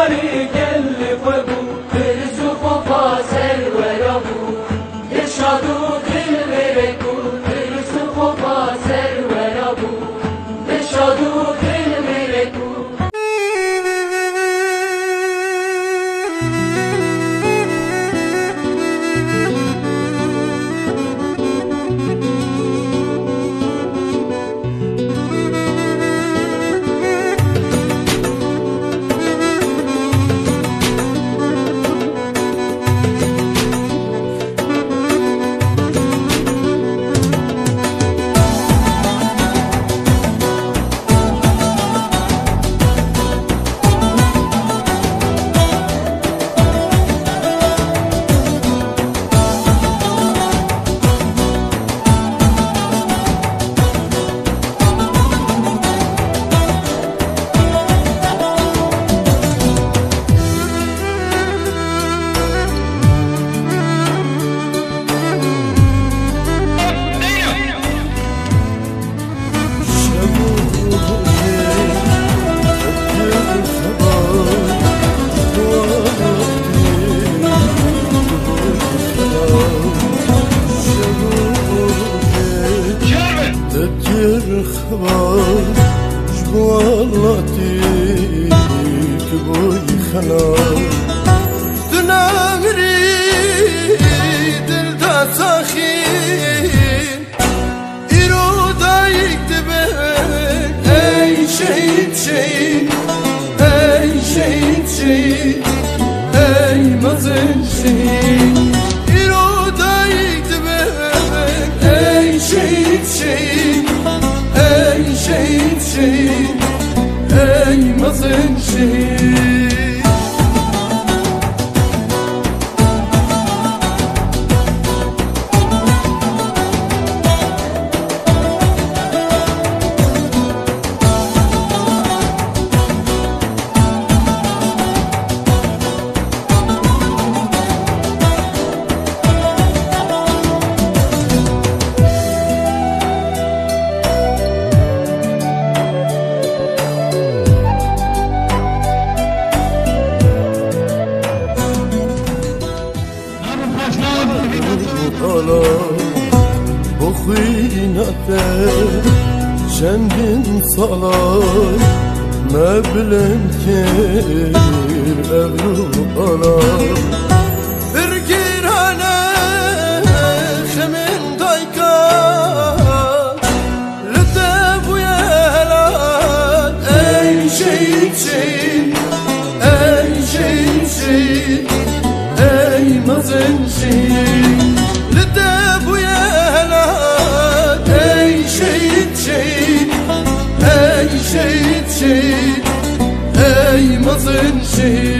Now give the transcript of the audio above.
باری گل بگو برزو خوفا سرور ابو اشادو دل برگو برزو خوفا سرور ابو اشادو دل برگو خبر جوالاتي كبوي خلاص تنامري دل دا ساخين إيرو دا يكتبك أي شهيد شهيد أي شهيد شهيد أي مزن شهيد إيرو دا يكتبك أي شهيد شهيد أي شهيد شهيد أي مصن شهيد بخوینته چندین سالا مبلن کر ابرو آلا برگیرانه خمین دایکا رده بوی هلات ای شهید شهید ای شهید شهید ای مزن شهید رده بوی هلات ای شهید شهید ای شهید شهید ای مزن شهید